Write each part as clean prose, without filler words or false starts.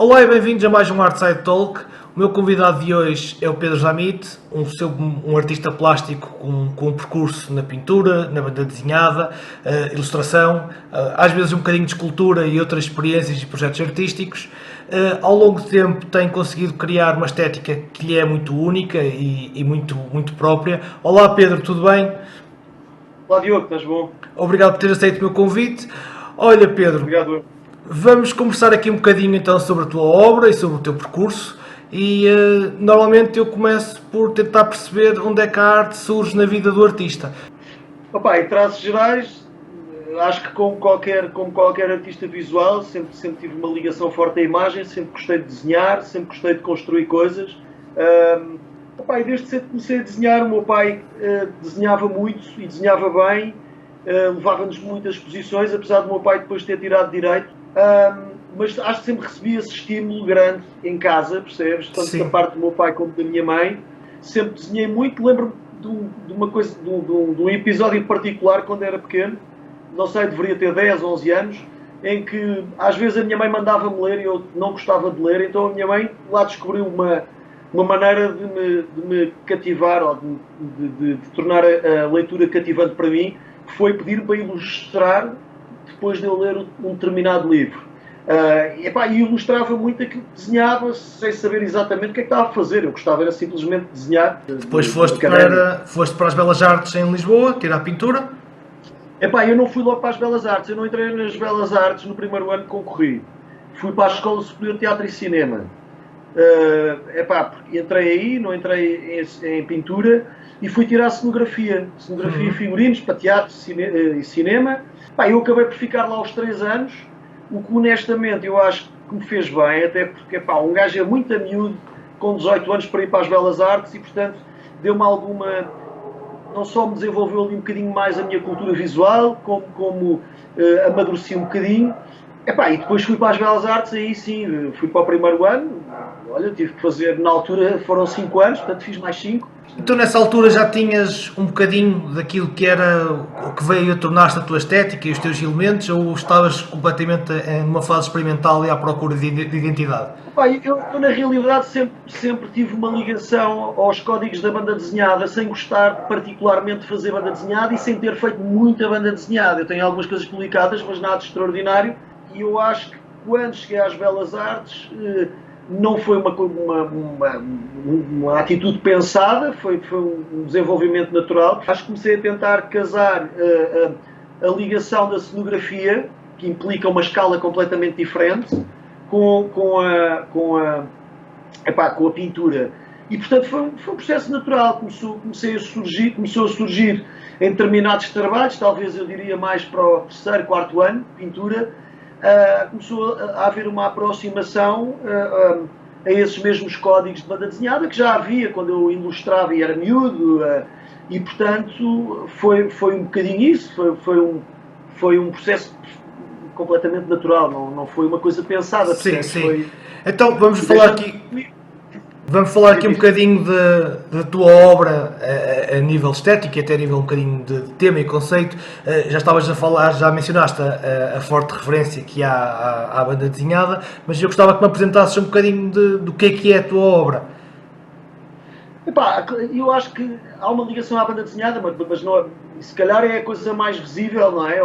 Olá e bem-vindos a mais um Artside Talk. O meu convidado de hoje é o Pedro Jamite, um artista plástico com um percurso na pintura, na banda desenhada, ilustração, às vezes um bocadinho de escultura e outras experiências e projetos artísticos. Ao longo do tempo tem conseguido criar uma estética que lhe é muito única e muito própria. Olá Pedro, tudo bem? Olá Diogo, estás bom? Obrigado por ter aceito o meu convite. Olha Pedro, Obrigado. vamos conversar aqui um bocadinho então sobre a tua obra e sobre o teu percurso e normalmente eu começo por tentar perceber onde é que a arte surge na vida do artista. Opa, em traços gerais, acho que como qualquer artista visual, sempre tive uma ligação forte à imagem, sempre gostei de desenhar, sempre gostei de construir coisas. Opa, e desde cedo comecei a desenhar, o meu pai desenhava muito e desenhava bem, levava-nos muitas exposições, apesar do meu pai depois ter tirado direito. Mas acho que sempre recebi esse estímulo grande em casa, percebes? Tanto Sim. da parte do meu pai como da minha mãe. Sempre desenhei muito. Lembro-me de uma coisa, de um episódio em particular, quando era pequeno, não sei, deveria ter 10, 11 anos, em que às vezes a minha mãe mandava-me ler e eu não gostava de ler, então a minha mãe lá descobriu uma maneira de me cativar ou de tornar a leitura cativante para mim, que foi pedir-me para ilustrar depois de eu ler um determinado livro. E ilustrava muito aquilo que desenhava, sem saber exatamente o que é que estava a fazer. Eu gostava era simplesmente de desenhar. Depois foste para as Belas Artes em Lisboa, tirar pintura. Eu não fui logo para as Belas Artes, eu não entrei nas Belas Artes no primeiro ano que concorri. Fui para a Escola Superior de Teatro e Cinema. Entrei aí, não entrei em pintura, e fui tirar cenografia e figurinos para teatro e cinema. Eu acabei por ficar lá aos 3 anos, o que honestamente eu acho que me fez bem, até porque um gajo é muito miúdo, com 18 anos, para ir para as Belas Artes, e portanto deu-me alguma... Não só me desenvolveu ali um bocadinho mais a minha cultura visual, como amadureci um bocadinho. E depois fui para as Belas Artes, aí sim, fui para o primeiro ano. Olha, tive que fazer, na altura foram 5 anos, portanto fiz mais 5. Então nessa altura já tinhas um bocadinho daquilo que era o que veio a tornar-se a tua estética e os teus elementos, ou estavas completamente numa fase experimental e à procura de identidade? Eu na realidade sempre tive uma ligação aos códigos da banda desenhada, sem gostar particularmente de fazer banda desenhada e sem ter feito muita banda desenhada. Eu tenho algumas coisas publicadas, mas nada de extraordinário, e eu acho que quando cheguei às Belas Artes não foi uma atitude pensada, foi um desenvolvimento natural. Acho que comecei a tentar casar a ligação da cenografia, que implica uma escala completamente diferente, com a pintura. E portanto foi um processo natural, começou a surgir em determinados trabalhos, talvez eu diria mais para o 3º, 4º ano de pintura. Começou a haver uma aproximação a esses mesmos códigos de banda desenhada que já havia quando eu ilustrava e era miúdo, e portanto foi um bocadinho isso, foi um processo completamente natural, não foi uma coisa pensada. Sim, percebes? sim. Então vamos falar aqui um bocadinho da tua obra a nível estético e até a nível um bocadinho de tema e conceito. Já estavas a falar, já mencionaste a forte referência que há à banda desenhada, mas eu gostava que me apresentasses um bocadinho do que é a tua obra. Eu acho que há uma ligação à banda desenhada, mas não, se calhar é a coisa mais visível, não é?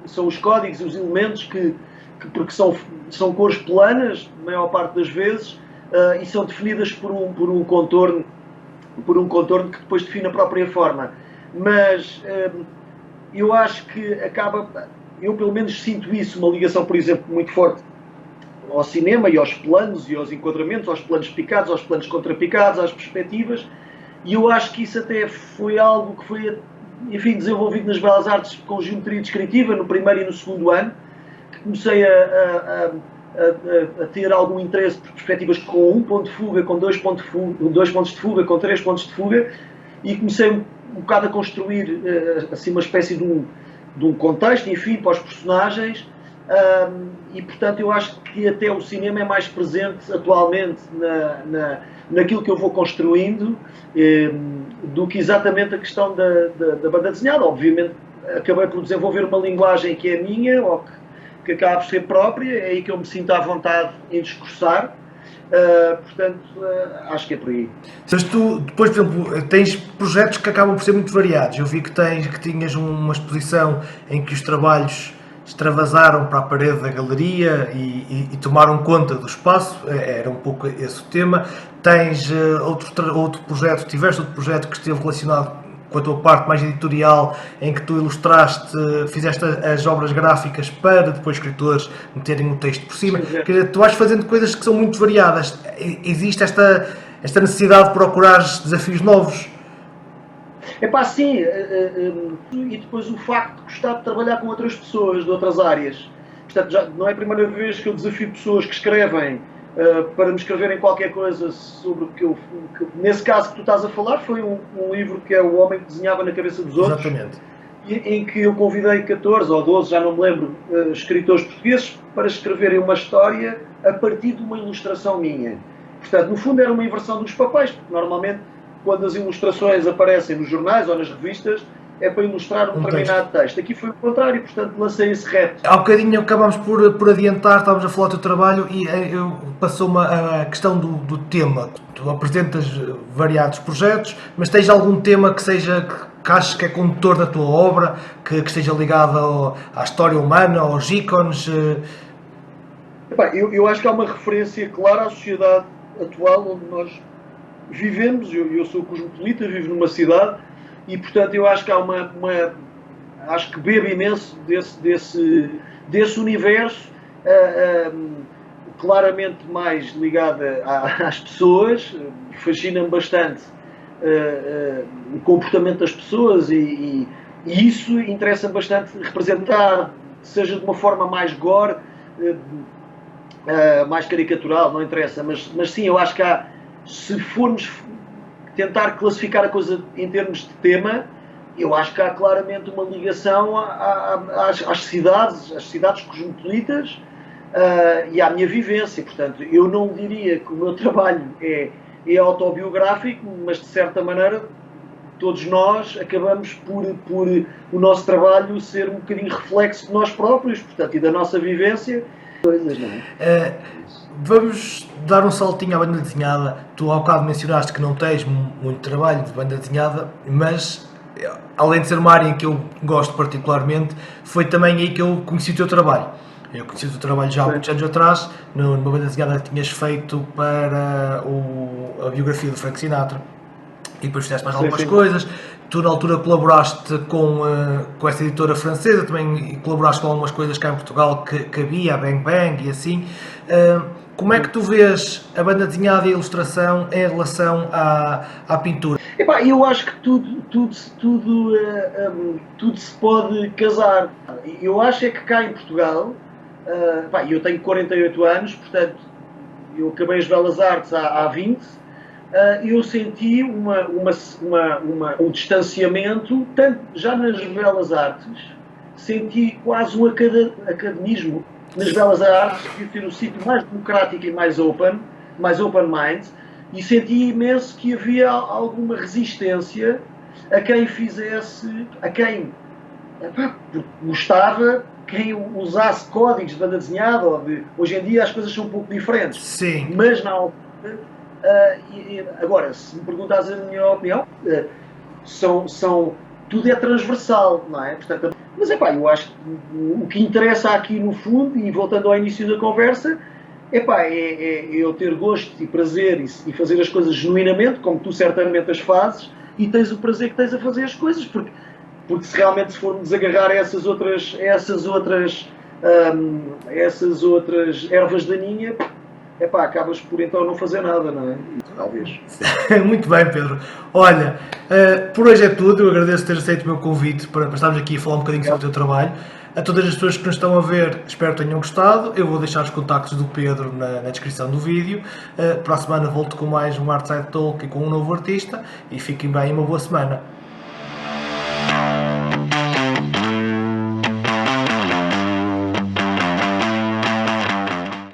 São os códigos, os elementos porque são cores planas, a maior parte das vezes, e são definidas por um contorno que depois define a própria forma. Mas eu acho que eu pelo menos sinto isso, uma ligação, por exemplo, muito forte ao cinema e aos planos e aos enquadramentos, aos planos picados, aos planos contrapicados, às perspectivas, e eu acho que isso até foi algo que foi, enfim, desenvolvido nas Belas Artes com geometria descritiva, no primeiro e no 2º ano, que comecei a ter algum interesse por perspectivas com um ponto de fuga, com dois pontos de fuga, com 3 pontos de fuga, e comecei um bocado a construir assim uma espécie de um contexto, enfim, para os personagens. E portanto eu acho que até o cinema é mais presente atualmente naquilo que eu vou construindo do que exatamente a questão da banda desenhada. Obviamente acabei por desenvolver uma linguagem que é minha, ou que acaba por ser própria, é aí que eu me sinto à vontade em discursar. Portanto, acho que é por aí. Mas tu, depois, por exemplo, tens projetos que acabam por ser muito variados. Eu vi que tinhas uma exposição em que os trabalhos extravasaram para a parede da galeria e tomaram conta do espaço, era um pouco esse o tema. Tens outro projeto, tiveste outro projeto que esteve relacionado com a tua parte mais editorial, em que tu ilustraste, fizeste as obras gráficas para depois escritores meterem o texto por cima. Quer dizer, tu vais fazendo coisas que são muito variadas. Existe esta necessidade de procurar desafios novos. Epá, sim, e depois o facto de gostar de trabalhar com outras pessoas de outras áreas. Portanto, já não é a primeira vez que eu desafio pessoas que escrevem para me escreverem qualquer coisa sobre o que eu... Nesse caso que tu estás a falar, foi um livro que é O Homem que Desenhava na Cabeça dos Outros. Exatamente. Em que eu convidei 14 ou 12, já não me lembro, escritores portugueses para escreverem uma história a partir de uma ilustração minha. Portanto, no fundo era uma inversão dos papéis, porque normalmente quando as ilustrações aparecem nos jornais ou nas revistas é para ilustrar um determinado texto. Aqui foi o contrário, portanto lancei esse repto. Há bocadinho acabámos por adiantar, estávamos a falar do teu trabalho e passou-me a questão do tema. Tu apresentas variados projetos, mas tens algum tema que achas que é condutor da tua obra, que esteja ligado à história humana, aos ícones? Eu acho que há uma referência clara à sociedade atual onde nós vivemos. Eu sou cosmopolita, vivo numa cidade e, portanto, eu acho que há acho que bebo imenso desse universo, claramente mais ligado às pessoas. Fascina-me bastante o comportamento das pessoas e isso interessa-me bastante representar, seja de uma forma mais gore, mais caricatural, não interessa, mas sim, eu acho que se formos tentar classificar a coisa em termos de tema, eu acho que há claramente uma ligação às cidades cosmopolitas e à minha vivência. Portanto, eu não diria que o meu trabalho é autobiográfico, mas de certa maneira todos nós acabamos por o nosso trabalho ser um bocadinho reflexo de nós próprios, portanto, e da nossa vivência. Coisas, não é? Vamos dar um saltinho à banda desenhada. Tu há bocado mencionaste que não tens muito trabalho de banda desenhada, mas além de ser uma área em que eu gosto particularmente, foi também aí que eu conheci o teu trabalho. Eu conheci o teu trabalho já há muitos anos atrás, numa banda desenhada que tinhas feito para a biografia do Frank Sinatra, e depois fizeste mais algumas coisas. Tu na altura colaboraste com essa editora francesa, também colaboraste com algumas coisas cá em Portugal que havia, a Bang Bang e assim. Como é que tu vês a banda desenhada e a ilustração em relação à pintura? Eu acho que tudo se pode casar. Eu acho é que cá em Portugal, eu tenho 48 anos, portanto, eu acabei as Belas Artes há 20, eu senti um distanciamento, tanto já nas Belas Artes, senti quase um academismo nas Belas Artes, que devia ter um sítio mais democrático e mais open mind, e senti imenso que havia alguma resistência a quem fizesse, a quem gostava, quem usasse códigos de banda desenhada, hoje em dia as coisas são um pouco diferentes. Sim. Mas na altura, agora, se me perguntas a minha opinião, tudo é transversal, não é? Portanto, mas eu acho que o que interessa aqui no fundo, e voltando ao início da conversa, é eu ter gosto e prazer e fazer as coisas genuinamente, como tu certamente as fazes, e tens o prazer que tens a fazer as coisas, porque se realmente se formos agarrar a essas outras ervas daninhas, acabas por então não fazer nada, não é? Talvez. Muito bem, Pedro. Olha, por hoje é tudo. Eu agradeço ter aceito o meu convite para estarmos aqui a falar um bocadinho sobre o teu trabalho. A todas as pessoas que nos estão a ver, espero que tenham gostado. Eu vou deixar os contactos do Pedro na descrição do vídeo. Para a semana volto com mais um Artside Talk e com um novo artista. E fiquem bem, uma boa semana.